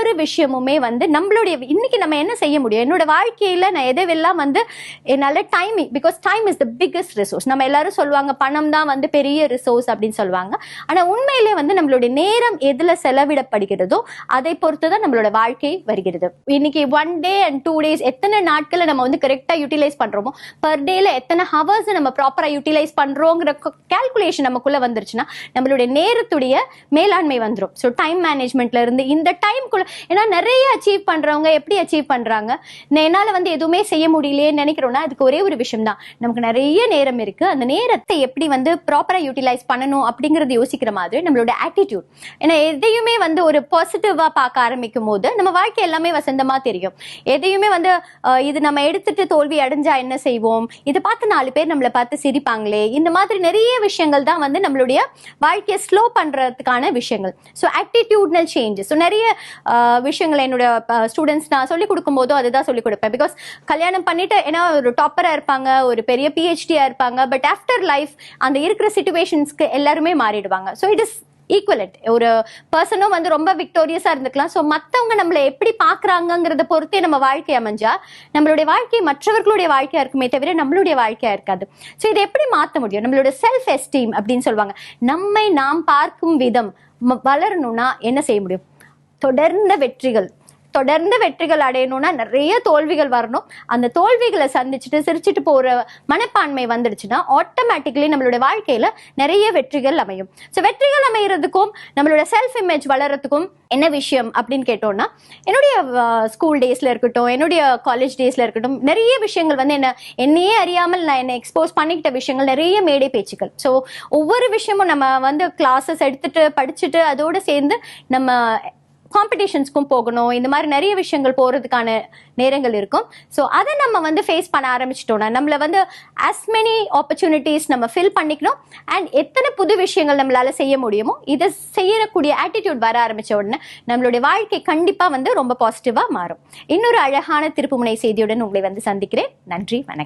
ஒவ்வொரு விஷயமுமே வந்து நம்மளுடைய இன்னைக்கு நம்ம என்ன செய்ய முடியும், என்னோட வாழ்க்கையில நான் எதெல்லாம் வந்து என்னால timing, because time is the biggest resource. நம்ம எல்லாரும் சொல்லுவாங்க பணம் தான் வந்து பெரிய ரிசோர்ஸ் அப்படின்னு சொல்லுவாங்க. ஆனா உண்மையிலே வந்து நம்மளுடைய நேரம் எதுல செலவிடப்படுகிறதோ அதை பொறுத்துதான் நம்மளோட வாழ்க்கை வருகிறது. இன்னைக்கு 1 day and 2 days எத்தனை நாட்களை நம்ம வந்து கரெக்டா யூட்டிலைஸ் பண்றோமோ, பர் டேல எத்தனை ஹவர்ஸ் நம்ம ப்ராப்பரா யூட்டிலைஸ் பண்றோங்கிற கால்குலேஷன் நமக்குள்ள வந்துருச்சுன்னா நம்மளுடைய நேரத்துடைய மேலாண்மை வந்துடும். ஸோ டைம் மேனேஜ்மெண்ட்ல இருந்து இந்த டைம்குள்ள, ஏன்னா நிறைய அச்சீவ் பண்றவங்க எப்படி அச்சீவ் பண்றாங்க, என்னால வந்து எதுவுமே செய்ய முடியலையேன்னு நினைக்கிறோம்னா அதுக்கு ஒரே ஒரு விஷயம் தான், நமக்கு நிறைய நேரம் இருக்கு, அந்த நேரத்தை எப்படி வந்து ப்ராப்பரா யூட்டிலைஸ் பண்ணணும் அப்படிங்கறது யோசிக்கிற மாதிரி நம்மளோட ஆட்டிடியூட். ஏன்னா எதையுமே வந்து ஒரு பாசிட்டிவா பார்க்க ஆரம்பிக்கும் போது நம்ம வாழ்க்கை எல்லாமே வசந்தமா தெரியும். எதையுமே வந்து இது நம்ம எடுத்துட்டு தோல்வி அடைஞ்சா என்ன செய்வோம், இதை பார்த்து 4 பேர் நம்மளை பார்த்து சிரிப்பாங்களே, இந்த மாதிரி நிறைய விஷயங்கள் தான் வந்து நம்மளுடைய வாழ்க்கையை ஸ்லோ பண்றதுக்கான விஷயங்கள். So ஆட்டிடியூட்னல் changes. ஸோ நிறைய விஷயங்கள் என்னோட ஸ்டூடெண்ட்ஸ் நான் சொல்லிக் கொடுக்கும் போதும் அதுதான் சொல்லிக் கொடுப்பேன். பிகாஸ் கல்யாணம் பண்ணிட்டு ஏன்னா ஒரு டாப்பரா இருப்பாங்க, ஒரு பெரிய PhD இருப்பாங்க, பட் ஆஃப்டர் லைஃப் அந்த இருக்கிற சிச்சுவேஷன்ஸ்க்கு எல்லாருமே மாறிடுவாங்க. So it is equalled. ஒரு பர்சனும் வந்து ரொம்ப விக்டோரியஸா இருந்துக்கலாம். ஸோ மற்றவங்க நம்மளை எப்படி பாக்குறாங்கிறத பொறுத்தே நம்ம வாழ்க்கை அமைஞ்சா நம்மளுடைய வாழ்க்கை மற்றவர்களுடைய வாழ்க்கையா இருக்குமே தவிர நம்மளுடைய வாழ்க்கையா இருக்காது. ஸோ இதை எப்படி மாற்ற முடியும்? நம்மளோட செல்ஃப் எஸ்டீம் அப்படின்னு சொல்லுவாங்க, நம்மை நாம் பார்க்கும் விதம் வளரணும்னா என்ன செய்ய முடியும்? தொடர்ந்து வெற்றிகள் அடையணும்னா நிறைய தோல்விகள் வரணும். அந்த தோல்விகளை சந்திச்சுட்டு சிரிச்சுட்டு போற மனப்பான்மை வந்துடுச்சுன்னா ஆட்டோமேட்டிக்கலி நம்மளோட வாழ்க்கையில நிறைய வெற்றிகள் அமையும். ஸோ வெற்றிகள் அமைகிறதுக்கும் நம்மளோட செல்ஃப் இமேஜ் வளர்றதுக்கும் என்ன விஷயம் அப்படின்னு கேட்டோம்னா, என்னுடைய ஸ்கூல் டேஸ்ல இருக்கட்டும், என்னுடைய காலேஜ் டேஸ்ல இருக்கட்டும், நிறைய விஷயங்கள் வந்து என்னையே அறியாமல் நான் என்னை எக்ஸ்போஸ் பண்ணிக்கிட்ட விஷயங்கள், நிறைய மேடை பேச்சுக்கள். ஸோ ஒவ்வொரு விஷயமும் நம்ம வந்து கிளாஸஸ் எடுத்துட்டு படிச்சுட்டு அதோட சேர்ந்து நம்ம காம்படிஷன்ஸ்க்கும் போகணும், இந்த மாதிரி நிறைய விஷயங்கள் போறதுக்கான நேரங்கள் இருக்கும். ஸோ அதை நம்ம வந்து ஃபேஸ் பண்ண ஆரம்பிச்சிட்டோம்னா நம்மள வந்து as many opportunities நம்ம ஃபில் பண்ணிக்கணும். அண்ட் எத்தனை புது விஷயங்கள் நம்மளால செய்ய முடியுமோ இதை செய்யக்கூடிய ஆட்டிடியூட் வர ஆரம்பிச்ச உடனே நம்மளுடைய வாழ்க்கை கண்டிப்பா வந்து ரொம்ப பாசிட்டிவா மாறும். இன்னொரு அழகான திருப்புமுனை செய்தியுடன் உங்களை வந்து சந்திக்கிறேன். நன்றி, வணக்கம்.